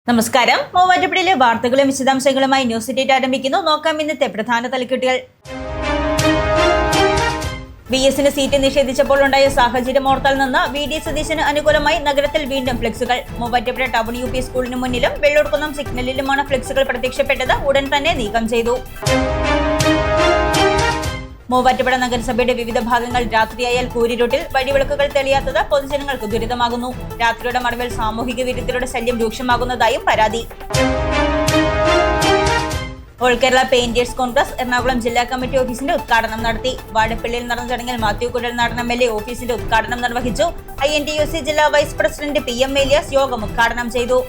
നമസ്കാരം. മൂവാറ്റുപുഴയിലെ വാർത്തകളും വിശദാംശങ്ങളുമായി ന്യൂസ് ഡേറ്റ് ആരംഭിക്കുന്നു. നോക്കാം ഇന്നത്തെ പ്രധാന തലക്കെട്ടുകൾ. VS-ന് സീറ്റ് നിഷേധിച്ചപ്പോൾ ഉണ്ടായ സാഹചര്യം ഓർത്താൽ നിന്ന് VD സതീശന് അനുകൂലമായി നഗരത്തിൽ വീണ്ടും ഫ്ലെക്സുകൾ. മൂവാറ്റുപുഴ ടൗൺ UP സ്കൂളിന് മുന്നിലും വെള്ളൂർക്കുന്നം സിഗ്നലിലുമാണ് ഫ്ലെക്സുകൾ പ്രത്യക്ഷപ്പെട്ടത്. ഉടൻ തന്നെ നീക്കം ചെയ്തു. മൂവാറ്റുപുഴ നഗരസഭയുടെ വിവിധ ഭാഗങ്ങൾ രാത്രിയായാൽ കൂരിരുട്ടിൽ വഴിവിളക്കുകൾ തെളിയാത്തത് പൊതുജനങ്ങൾക്ക് ദുരിതമാകുന്നു. രാത്രിയുടെ മറവിൽ സാമൂഹിക വിരുദ്ധരുടെ ശല്യം രൂക്ഷമാകുന്നതായും പരാതി. ഓൾ കേരള പെയിന്റേഴ്സ് കോൺഗ്രസ് എറണാകുളം ജില്ലാ കമ്മിറ്റി ഓഫീസിന്റെ ഉദ്ഘാടനം നടത്തി. വാഴപ്പള്ളിയിൽ നടന്ന ചടങ്ങിൽ മാത്യു കുഴൽനാടൻ MLA ഓഫീസിന്റെ ഉദ്ഘാടനം നിർവഹിച്ചു. INTUC ജില്ലാ വൈസ് പ്രസിഡന്റ് PM ഏലിയാസ് യോഗം ഉദ്ഘാടനം ചെയ്തു.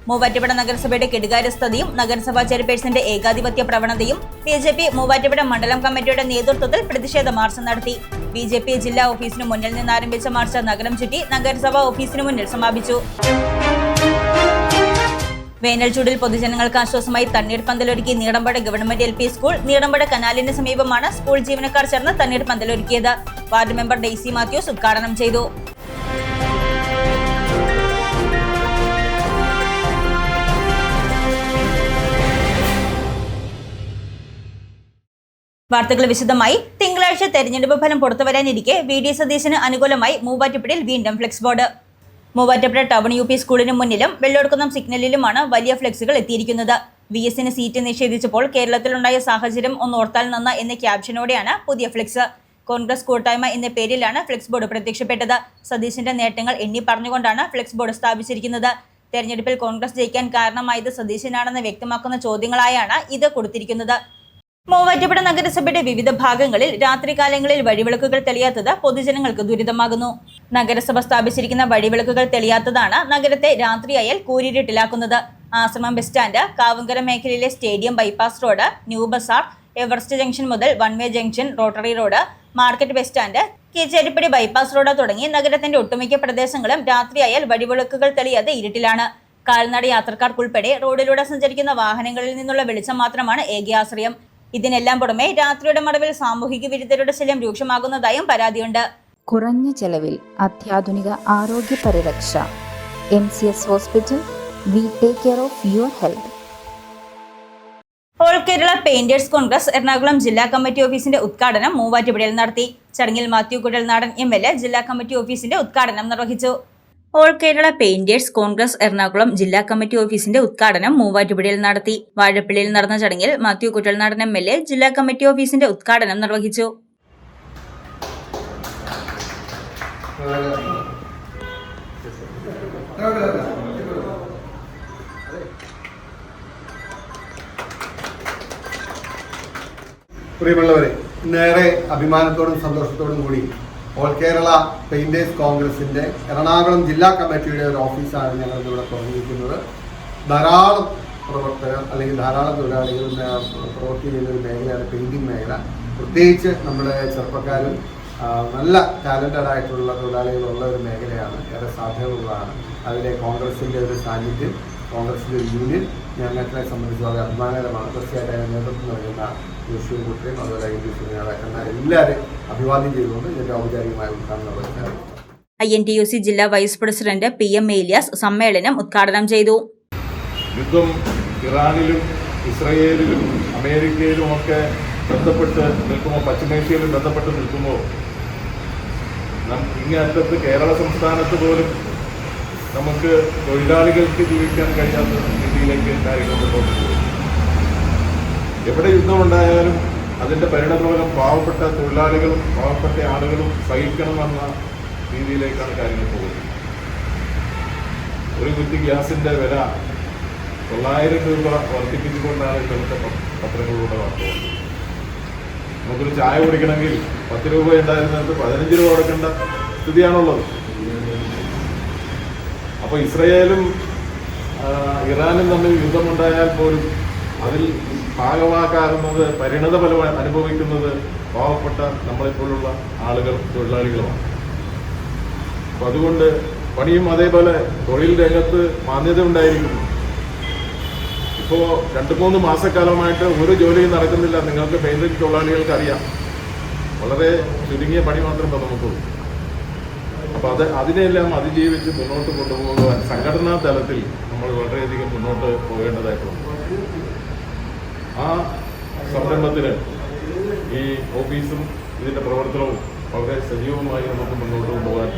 മൂവാറ്റുപുഴ നഗരസഭയുടെ കെടുകാര്യസ്ഥതയും നഗരസഭാ ചെയർപേഴ്സന്റെ ഏകാധിപത്യ പ്രവണതയും BJP മൂവാറ്റുപുഴ മണ്ഡലം കമ്മിറ്റിയുടെ നേതൃത്വത്തിൽ പ്രതിഷേധ മാർച്ച് നടത്തി. BJP ജില്ലാ ഓഫീസിന് മുന്നിൽ നിന്ന് ആരംഭിച്ച മാർച്ച് നഗരം ചുറ്റി നഗരസഭാ ഓഫീസിന് മുന്നിൽ സമാപിച്ചു. വേനൽ ചൂടിൽ പൊതുജനങ്ങൾക്ക് ആശ്വാസമായി തണ്ണീർ പന്തലൊരുക്കി നീടമ്പഴ ഗവൺമെന്റ് LP സ്കൂൾ. നീടമ്പഴ കനാലിന് സമീപമാണ് സ്കൂൾ ജീവനക്കാർ ചേർന്ന് തണ്ണീർ പന്തലൊരുക്കിയത്. വാർഡ് മെമ്പർ ഡെയ്സി മാത്യൂസ് ഉദ്ഘാടനം ചെയ്തു. വാർത്തകൾ വിശദമായി. തിങ്കളാഴ്ച തെരഞ്ഞെടുപ്പ് ഫലം പുറത്തുവരാനിരിക്കെ VD സതീശന് അനുകൂലമായി മൂവാറ്റുപുഴയിൽ വീണ്ടും flex board. Muvattupuzha town UP സ്കൂളിന് മുന്നിലും വെള്ളൂർക്കുന്നം സിഗ്നലിലുമാണ് വലിയ ഫ്ലെക്സുകൾ എത്തിയിരിക്കുന്നത്. VS-ന് സീറ്റ് നിഷേധിച്ചപ്പോൾ കേരളത്തിലുണ്ടായ സാഹചര്യം ഒന്നോർത്താൽ നന്ന എന്ന ക്യാപ്ഷനോടെയാണ് പുതിയ ഫ്ലെക്സ്. കോൺഗ്രസ് കൂട്ടായ്മ എന്ന പേരിലാണ് ഫ്ലെക്സ് ബോർഡ് പ്രത്യക്ഷപ്പെട്ടത്. സതീശന്റെ നേട്ടങ്ങൾ എണ്ണി പറഞ്ഞുകൊണ്ടാണ് ഫ്ലെക്സ് ബോർഡ് സ്ഥാപിച്ചിരിക്കുന്നത്. തെരഞ്ഞെടുപ്പിൽ കോൺഗ്രസ് ജയിക്കാൻ കാരണമായത് സതീശനാണെന്ന് വ്യക്തമാക്കുന്ന ചോദ്യങ്ങളായാണ് ഇത് കൊടുത്തിരിക്കുന്നത്. മൂവാറ്റുപുഴ നഗരസഭയുടെ വിവിധ ഭാഗങ്ങളിൽ രാത്രികാലങ്ങളിൽ വഴിവിളക്കുകൾ തെളിയാത്തത് പൊതുജനങ്ങൾക്ക് ദുരിതമാകുന്നു. നഗരസഭ സ്ഥാപിച്ചിരിക്കുന്ന വഴിവിളക്കുകൾ തെളിയാത്തതാണ് നഗരത്തെ രാത്രിയായാൽ കൂരിരുട്ടിലാക്കുന്നത്. ആശ്രമം ബസ് സ്റ്റാൻഡ്, കാവുങ്കര മേഖലയിലെ stadium bypass road, new bazaar, everest junction മുതൽ one way junction, rotary road, market bus stand, Keecheripady bypass road തുടങ്ങി നഗരത്തിന്റെ ഒട്ടുമിക്ക പ്രദേശങ്ങളും രാത്രിയായാൽ വഴിവിളക്കുകൾ തെളിയാതെ ഇരുട്ടിലാണ്. കാൽനട യാത്രക്കാർക്കുൾപ്പെടെ റോഡിലൂടെ സഞ്ചരിക്കുന്ന വാഹനങ്ങളിൽ നിന്നുള്ള വെളിച്ചം മാത്രമാണ് ഏക ആശ്രയം. ഇതിനെല്ലാം പുറമെ രാത്രിയുടെ മറവിൽ സാമൂഹിക വിരുദ്ധരുടെ ശല്യം രൂക്ഷമാകുന്നതായും പരാതിയുണ്ട്. കുറഞ്ഞ ചെലവിൽ അത്യാധുനിക ആരോഗ്യ പരിരക്ഷ. MCS hospital. We take care of your health. All Kerala painters Congress Ernakulam ജില്ലാ കമ്മിറ്റി ഓഫീസിന്റെ ഉദ്ഘാടനം മൂവാറ്റുപുഴയിൽ നടത്തി. ചടങ്ങിൽ മാത്യു കുഴൽനാടൻ MLA ജില്ലാ കമ്മിറ്റി ഓഫീസിന്റെ ഉദ്ഘാടനം നിർവഹിച്ചു. ഓൾ കേരള പെയിന്റേഴ്സ് കോൺഗ്രസ് എറണാകുളം ജില്ലാ കമ്മിറ്റി ഓഫീസിന്റെ ഉദ്ഘാടനം മൂവാറ്റുപുഴയിൽ നടത്തി. വാഴപ്പള്ളിയിൽ നടന്ന ചടങ്ങിൽ മാത്യു കുഴൽനാടൻ MLA ജില്ലാ കമ്മിറ്റി ഓഫീസിന്റെ ഉദ്ഘാടനം നിർവഹിച്ചു. പ്രിയമുള്ളവരെ, ഇന്നേറെ അഭിമാനത്തോടും സന്തോഷത്തോടും കൂടി ഓൾ കേരള പെയിന്റേഴ്സ് കോൺഗ്രസിന്റെ എറണാകുളം ജില്ലാ കമ്മിറ്റിയുടെ ഒരു ഓഫീസാണ് ഞങ്ങൾ ഇവിടെ തുറന്നിരിക്കുന്നത്. ധാരാളം പ്രവർത്തകർ അല്ലെങ്കിൽ ധാരാളം തൊഴിലാളികൾ പ്രവൃത്തി ചെയ്യുന്ന ഒരു മേഖലയാണ് പെയിന്റിംഗ് മേഖല. പ്രത്യേകിച്ച് നമ്മുടെ ചെറുപ്പക്കാരും നല്ല ടാലന്റഡ് ആയിട്ടുള്ള തൊഴിലാളികളുള്ള ഒരു മേഖലയാണ്. ഏറെ സാധ്യതയുള്ളതാണ്. അതിലെ കോൺഗ്രസിൻ്റെ ഒരു സാന്നിധ്യം, കോൺഗ്രസിൻ്റെ ഒരു യൂണിയൻ ഞങ്ങളെ സംബന്ധിച്ച് വളരെ അഭിമാനകരമാണ്. തീർച്ചയായിട്ടും നേതൃത്വം നൽകുന്ന യോശുവും കുട്ടിയും അതുപോലെ INTUC നേതാക്കന്മാർ എല്ലാവരും അഭിവാദ്യം ചെയ്തുകൊണ്ട് ഇതിന്റെ ഔപചാരികമായ ഉദ്ഘാടനം നിർവഹിച്ചു. INTUC ജില്ലാ വൈസ് പ്രസിഡന്റ് PM ഏലിയാസ് സമ്മേളനം ഉദ്ഘാടനം ചെയ്തു. യുദ്ധം ഇറാനിലും ഇസ്രയേലിലും അമേരിക്കയിലും ഒക്കെ ബന്ധപ്പെട്ട് നിൽക്കുമ്പോൾ, പശ്ചിമേഷ്യയിലും ബന്ധപ്പെട്ട് നിൽക്കുമ്പോൾ ഇങ്ങേയറ്റത്ത് കേരള സംസ്ഥാനത്ത് പോലും നമുക്ക് തൊഴിലാളികൾക്ക് ജീവിക്കാൻ കഴിയാത്ത രീതിയിലേക്ക് കാര്യങ്ങൾ മുന്നോട്ട് പോകും. എവിടെ യുദ്ധമുണ്ടായാലും അതിൻ്റെ പരിണതഫലം പാവപ്പെട്ട തൊഴിലാളികളും പാവപ്പെട്ട ആളുകളും സഹിക്കണമെന്ന രീതിയിലേക്കാണ് കാര്യങ്ങൾ പോകുന്നത്. ഒരു കുറ്റി ഗ്യാസിൻ്റെ വില 900 രൂപ വർദ്ധിപ്പിച്ചുകൊണ്ടാണ് ഇന്നത്തെ പത്രങ്ങളിലൂടെ വാർത്ത വന്നത്. നമുക്കൊരു ചായ കുടിക്കണമെങ്കിൽ 10 രൂപ ഉണ്ടായിരുന്നത് 15 രൂപ കൊടുക്കേണ്ട സ്ഥിതിയാണുള്ളത്. അപ്പോൾ ഇസ്രയേലും ഇറാനും തമ്മിൽ യുദ്ധമുണ്ടായാൽ പോലും അതിൽ ഭാഗമാക്കാറുന്നത്, പരിണതഫലം അനുഭവിക്കുന്നത് പാവപ്പെട്ട നമ്മളെപ്പോലുള്ള ആളുകൾ, തൊഴിലാളികളുമാണ്. അപ്പം അതുകൊണ്ട് പണിയും അതേപോലെ തൊഴിൽ രംഗത്ത് മാന്യത ഉണ്ടായിരിക്കുന്നു. ഇപ്പോൾ 2-3 മാസക്കാലമായിട്ട് ഒരു ജോലിയും നടക്കുന്നില്ല. നിങ്ങൾക്ക് പെയിന്റിംഗ് തൊഴിലാളികൾക്ക് അറിയാം. വളരെ ചുരുങ്ങിയ പണി മാത്രമേ നമുക്കുള്ളൂ. അപ്പോൾ അതിനെല്ലാം അതിജീവിച്ച് മുന്നോട്ട് കൊണ്ടുപോകുവാൻ സംഘടനാ തലത്തിൽ നമ്മൾ വളരെയധികം മുന്നോട്ട് പോകേണ്ടതായിട്ടുണ്ട്. ആ സംരംഭത്തിന് ഈ ഓഫീസും ഇതിൻ്റെ പ്രവർത്തനവും വളരെ സജീവമായി നമുക്ക് മുന്നോട്ട് കൊണ്ടുപോകാൻ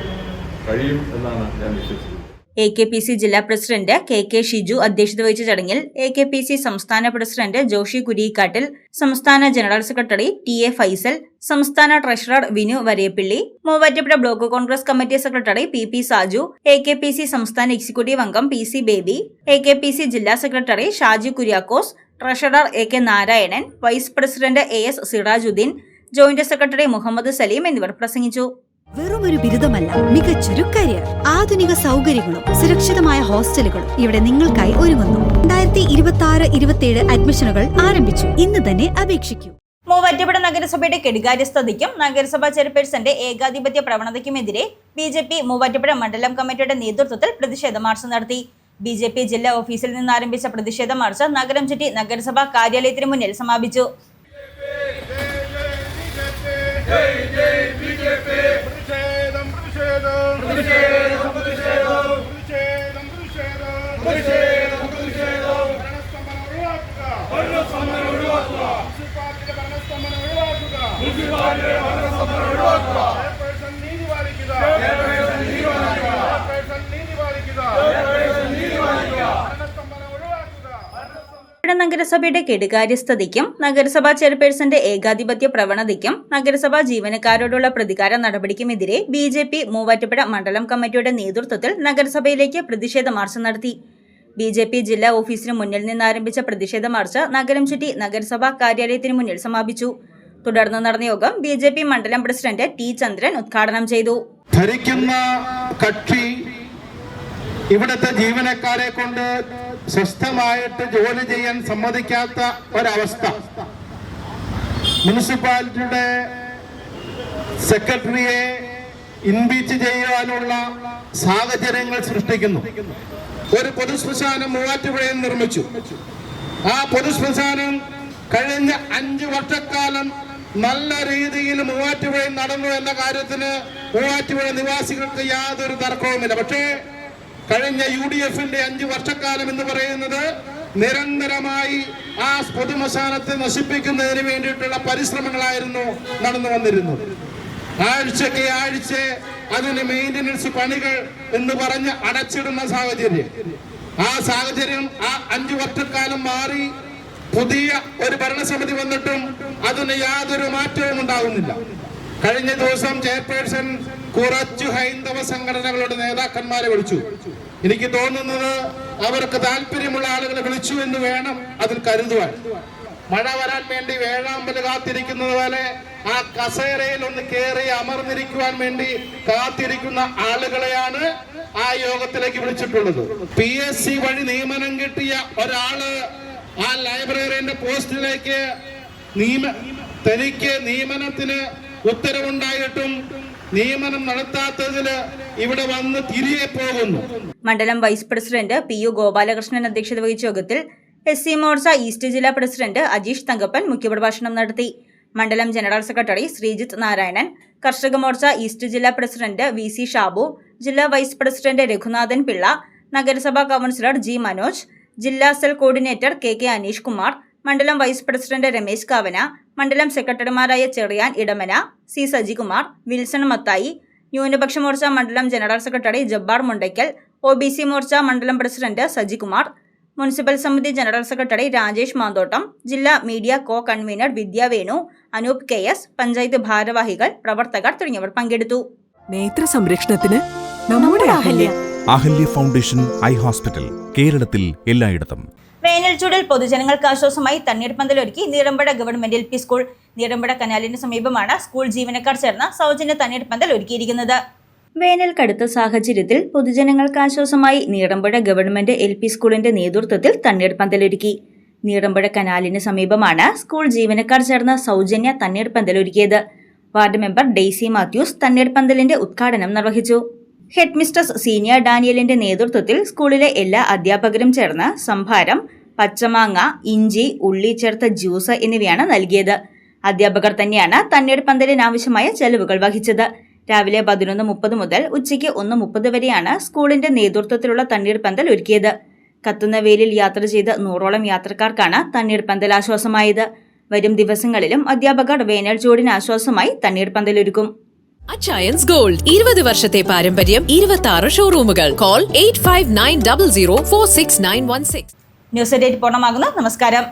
കഴിയും എന്നാണ് ഞാൻ വിശ്വസിക്കുന്നത്. AKPC ജില്ലാ പ്രസിഡന്റ് KK ഷിജു അധ്യക്ഷത വഹിച്ച ചടങ്ങിൽ AKPC സംസ്ഥാന പ്രസിഡന്റ് ജോഷി കുരിക്കാട്ടിൽ, സംസ്ഥാന ജനറൽ സെക്രട്ടറി TA ഫൈസൽ, സംസ്ഥാന treasurer Vinu Varappilly, Muvattupuzha block Congress committee secretary PP Saju, AKPC സംസ്ഥാന എക്സിക്യൂട്ടീവ് അംഗം PC ബേബി, AKPC ജില്ലാ secretary Shaji Kuriakose, treasurer AK Narayanan, vice president AS Sirajuddin, joint secretary Muhammad Saleem എന്നിവർ പ്രസംഗിച്ചു. വെറുമൊരു ബിരുദമല്ല, മികച്ചൊരു കരിയർ. ആധുനിക സൗകര്യങ്ങളും സുരക്ഷിതമായ ഹോസ്റ്റലുകളും ഇവിടെ നിങ്ങൾക്കായി ഒരുങ്ങുന്നു. 2026-27 അഡ്മിഷനുകൾ ആരംഭിച്ചു. ഇന്ന് തന്നെ അപേക്ഷിക്കൂ. മൂവാറ്റുപുഴ നഗരസഭയുടെ കെടുകാര്യസ്ഥതയ്ക്കും നഗരസഭാ ചെയർപേഴ്സന്റെ ഏകാധിപത്യ പ്രവണതയ്ക്കുമെതിരെ BJP മൂവാറ്റുപുഴ മണ്ഡലം കമ്മിറ്റിയുടെ നേതൃത്വത്തിൽ പ്രതിഷേധ മാർച്ച് നടത്തി. BJP ജില്ലാ ഓഫീസിൽ നിന്ന് ആരംഭിച്ച പ്രതിഷേധ മാർച്ച് നഗരം ചുറ്റി നഗരസഭാ കാര്യാലയത്തിന് മുന്നിൽ സമാപിച്ചു. നഗരസഭയുടെ കെടുകാര്യസ്ഥതയ്ക്കും നഗരസഭാ ചെയർപേഴ്സന്റെ ഏകാധിപത്യ പ്രവണതയ്ക്കും നഗരസഭാ ജീവനക്കാരോടുള്ള പ്രതികാര നടപടിക്കുമെതിരെ BJP മൂവാറ്റുപുഴ മണ്ഡലം കമ്മിറ്റിയുടെ നേതൃത്വത്തിൽ നഗരസഭയിലേക്ക് പ്രതിഷേധ മാർച്ച് നടത്തി. BJP ജില്ലാ ഓഫീസിന് മുന്നിൽ നിന്ന് ആരംഭിച്ച പ്രതിഷേധ മാർച്ച് നഗരം ചുറ്റി നഗരസഭാ കാര്യാലയത്തിന് മുന്നിൽ സമാപിച്ചു. തുടർന്ന് നടന്ന യോഗം BJP മണ്ഡലം പ്രസിഡന്റ് T ചന്ദ്രൻ ഉദ്ഘാടനം ചെയ്തു. ഭരിക്കുന്ന കക്ഷി ഇവിടുത്തെ ജീവനക്കാരെ കൊണ്ട് സ്വസ്ഥമായിട്ട് ജോലി ചെയ്യാൻ സമ്മതിക്കാത്ത ഒരവസ്ഥ മുനിസിപ്പാലിറ്റിയുടെ സെക്രട്ടറിയെ ഇംപീച്ച് ചെയ്യാനുള്ള സാഹചര്യങ്ങൾ സൃഷ്ടിക്കുന്നു. ഒരു പൊതുശ്മശാനം മൂവാറ്റുപുഴയിൽ നിർമ്മിച്ചു. ആ പൊതുശ്മശാനം കഴിഞ്ഞ 5 വർഷക്കാലം നല്ല രീതിയിൽ മൂവാറ്റുപുഴയിൽ നടന്നു എന്ന കാര്യത്തിന് മൂവാറ്റുപുഴ നിവാസികൾക്ക് യാതൊരു തർക്കവുമില്ല. പക്ഷേ കഴിഞ്ഞ UDFന്റെ 5 വർഷക്കാലം എന്ന് പറയുന്നത് നിരന്തരമായി ആ പൊതുമശാനത്തെ നശിപ്പിക്കുന്നതിന് വേണ്ടിയിട്ടുള്ള പരിശ്രമങ്ങളായിരുന്നു നടന്നു വന്നിരുന്നത്. ആഴ്ചയ്ക്ക് ആഴ്ച അതിന് മെയിൻ്റനൻസ് പണികൾ എന്ന് പറഞ്ഞ് അടച്ചിടുന്ന സാഹചര്യം. ആ സാഹചര്യം ആ 5 വർഷക്കാലം മാറി പുതിയ ഒരു ഭരണസമിതി വന്നിട്ടും അതിന് യാതൊരു മാറ്റവും ഉണ്ടാകുന്നില്ല. കഴിഞ്ഞ ദിവസം ചെയർപേഴ്സൺ കുറച്ചു ഹൈന്ദവ സംഘടനകളുടെ നേതാക്കന്മാരെ വിളിച്ചു. എനിക്ക് തോന്നുന്നത് അവർക്ക് താല്പര്യമുള്ള ആളുകളെ വിളിച്ചു എന്ന് വേണം അതിൽ കരുതുവാൻ. മഴ വരാൻ വേണ്ടി വേഴാമ്പല് കാത്തിരിക്കുന്നത് പോലെ ആ കസേരയിൽ ഒന്ന് കയറി അമർന്നിരിക്കുവാൻ വേണ്ടി കാത്തിരിക്കുന്ന ആളുകളെയാണ് ആ യോഗത്തിലേക്ക് വിളിച്ചിട്ടുള്ളത്. PSC വഴി നിയമനം കിട്ടിയ ഒരാള് ആ ലൈബ്രറിയുടെ പോസ്റ്റിലേക്ക് തനിക്ക് നിയമനത്തിന് ഉത്തരവുണ്ടായിട്ടും നിയമനം നടത്താത്തതിന് ഇവിടെ വന്ന് തിരികെ പോകുന്നു. മണ്ഡലം വൈസ് പ്രസിഡന്റ് PU ഗോപാലകൃഷ്ണൻ അധ്യക്ഷത വഹിച്ച യോഗത്തിൽ SC മോർച്ച ഈസ്റ്റ് ജില്ലാ പ്രസിഡന്റ് അജീഷ് തങ്കപ്പൻ മുഖ്യപ്രഭാഷണം നടത്തി. മണ്ഡലം ജനറൽ സെക്രട്ടറി ശ്രീജിത്ത് നാരായണൻ, കർഷക മോർച്ച ഈസ്റ്റ് ജില്ലാ പ്രസിഡന്റ് VC ഷാബു, ജില്ലാ വൈസ് പ്രസിഡന്റ് രഘുനാഥൻ പിള്ള, നഗരസഭാ കൗൺസിലർ G മനോജ്, ജില്ലാ cell coordinator KK Aneesh Kumar, മണ്ഡലം വൈസ് പ്രസിഡന്റ് രമേശ് കാവന, മണ്ഡലം സെക്രട്ടറിമാരായ ചെറിയാൻ ഇടമന, C സജികുമാർ, വിൽസൺ മത്തായി, ന്യൂനപക്ഷ മോർച്ച മണ്ഡലം general secretary Jabbar Mundakkal, OBC മോർച്ച മണ്ഡലം പ്രസിഡന്റ് സജികുമാർ, മുനിസിപ്പൽ സമിതി ജനറൽ സെക്രട്ടറി രാജേഷ് മാന്തോട്ടം, ജില്ലാ media co convenor Vidya Venu, Anoop KS, panchayat ഭാരവാഹികൾ, പ്രവർത്തകർ തുടങ്ങിയവർ പങ്കെടുത്തു. നേത്ര സംരക്ഷണത്തിന് നമ്മുടെ അഹല്യ ഫൗണ്ടേഷൻ ഐ ഹോസ്പിറ്റൽ, കേരളത്തിൽ എല്ലായിടത്തും. വേനൽ ചൂടിൽ പൊതുജനങ്ങൾക്ക് ആശ്വാസമായി തണ്ണീർപ്പന്തലൊരുക്കി നീറമ്പഴ ഗവൺമെന്റ് LP സ്കൂൾ. നീറമ്പഴ കനാലിന് സമീപമാണ് സ്കൂൾ ജീവനക്കാർ ചേർന്ന് സൗജന്യ തണ്ണീർപ്പന്തൽ ഒരുക്കിയിരിക്കുന്നത്. വേനൽ കടുത്ത സാഹചര്യത്തിൽ പൊതുജനങ്ങൾക്ക് ആശ്വാസമായി നീറമ്പഴ ഗവൺമെന്റ് LP സ്കൂളിന്റെ നേതൃത്വത്തിൽ തണ്ണീർപ്പന്തലൊരുക്കി. നീറമ്പഴ കനാലിന് സമീപമാണ് സ്കൂൾ ജീവനക്കാർ ചേർന്ന് സൗജന്യ തണ്ണീർപ്പന്തലൊരുക്കിയത്. വാർഡ് മെമ്പർ ഡെയ്സി മാത്യൂസ് തണ്ണീർപ്പന്തലിന്റെ ഉദ്ഘാടനം നിർവഹിച്ചു. ഹെഡ് മിസ്ട്രസ് സീനിയർ ഡാനിയലിന്റെ നേതൃത്വത്തിൽ സ്കൂളിലെ എല്ലാ അധ്യാപകരും ചേർന്ന് സംഭാരം, പച്ചമാങ്ങ, ഇഞ്ചി, ഉള്ളി ചേർത്ത ജ്യൂസ് എന്നിവയാണ് നൽകിയത്. അധ്യാപകർ തന്നെയാണ് തണ്ണീർപ്പന്തലിനാവശ്യമായ ചെലവുകൾ വഹിച്ചത്. രാവിലെ 11:30 മുതൽ ഉച്ചയ്ക്ക് 1:30 വരെയാണ് സ്കൂളിന്റെ നേതൃത്വത്തിലുള്ള തണ്ണീർപ്പന്തൽ ഒരുക്കിയത്. കത്തുന്ന വെയിലിൽ യാത്ര ചെയ്ത് 100ഓളം യാത്രക്കാർക്കാണ് തണ്ണീർപ്പന്തൽ ആശ്വാസമായത്. വരും ദിവസങ്ങളിലും അധ്യാപകർ വേനൽ ചൂടിന് ആശ്വാസമായി തണ്ണീർപ്പന്തലൊരുക്കും. അച്ചയൻസ് ഗോൾഡ് 20 വർഷത്തെ പാരമ്പര്യം, 26 ഷോറൂമുകൾ. കോൾ 8590046916. ന്യൂസ് 8 പൂർണ്ണമാകുന്നു. നമസ്കാരം.